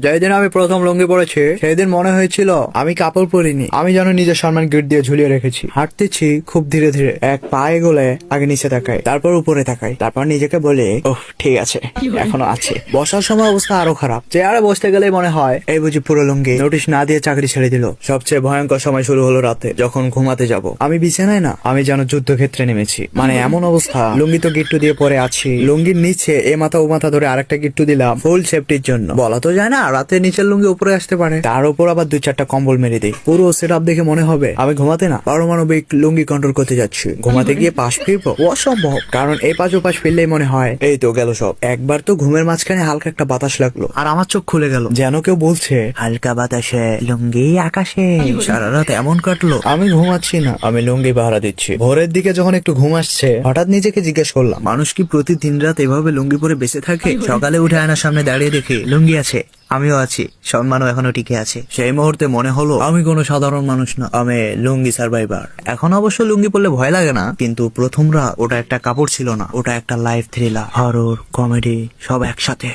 যেদিন আমি প্রথম লুঙ্গি পরেছি সেদিন মনে হয়েছিল আমি কাপড় পরিনি, আমি যেন নিজের সম্মান গিট দিয়ে ঝুলিয়ে রেখেছি। হাঁটতেছি খুব ধীরে ধীরে, এক পায়ে গলে আগে নিচে তাকাই, তারপর উপরে তাকাই, তারপর নিজেকে বলি ওহ ঠিক আছে, এখনো আছে। বসার সময় অবস্থা আরো খারাপ, চেয়ারে বসতে গেলেই মনে হয় এই বুঝি পুরো লুঙ্গি। নোটিশ না দিয়ে চাকরি ছেড়ে দিল। সবচেয়ে ভয়ঙ্কর সময় শুরু হলো রাতে, যখন ঘুমাতে যাব। আমি বিছানায় না, আমি যেন যুদ্ধক্ষেত্রে নেমেছি। মানে এমন অবস্থা, লুঙ্গি তো গিট্টু দিয়ে পরে আছি, লুঙ্গির নিচে এ মাথা ও মাথা ধরে আরেকটা গিট্টু দিলাম ফুল সেফটির জন্য। বলা তো যায় না রাতে নিচের লুঙ্গি উপরে আসতে পারে, তার উপর আবার 2-4টা কম্বল মেরে দিই। পুরো সেট আপ দেখে মনে হবে আমি ঘুমাতে না পারমাণবিক লুঙ্গি কন্ট্রোল করতে যাচ্ছি। ঘুমাতে গিয়ে পাশ ফিরবো অসম্ভব, কারণ এই পাশ ও পাশ ফিরলেই মনে হয় এই তো গেল সব। একবার তো ঘুমের মাঝখানে হালকা একটা বাতাস লাগলো আর আমার চোখ খুলে গেল, যেন কেউ বলছে হালকা বাতাসে লুঙ্গি আকাশে। সারা রাত এমন কাটলো, আমি ঘুমাচ্ছি না, আমি লুঙ্গি পাহারা দিচ্ছি। ভোরের দিকে যখন একটু ঘুম আসছে, হঠাৎ নিজেকে জিজ্ঞেস করলাম মানুষ কি প্রতিদিন রাত এভাবে লুঙ্গি পরে বেঁচে থাকে? সকালে উঠে আয়নার সামনে দাঁড়িয়ে দেখি লুঙ্গি আছে, আমিও আছি, সম্মানও এখনো টিকে আছে। সেই মুহূর্তে মনে হলো আমি কোনো সাধারণ মানুষ না, আমি লুঙ্গি সার্ভাইভার। এখন অবশ্য লুঙ্গি পরলে ভয় লাগে না, কিন্তু প্রথমরা ওটা একটা কাপড় ছিল না, ওটা একটা লাইফ থ্রিলার, হরর, কমেডি সব একসাথে।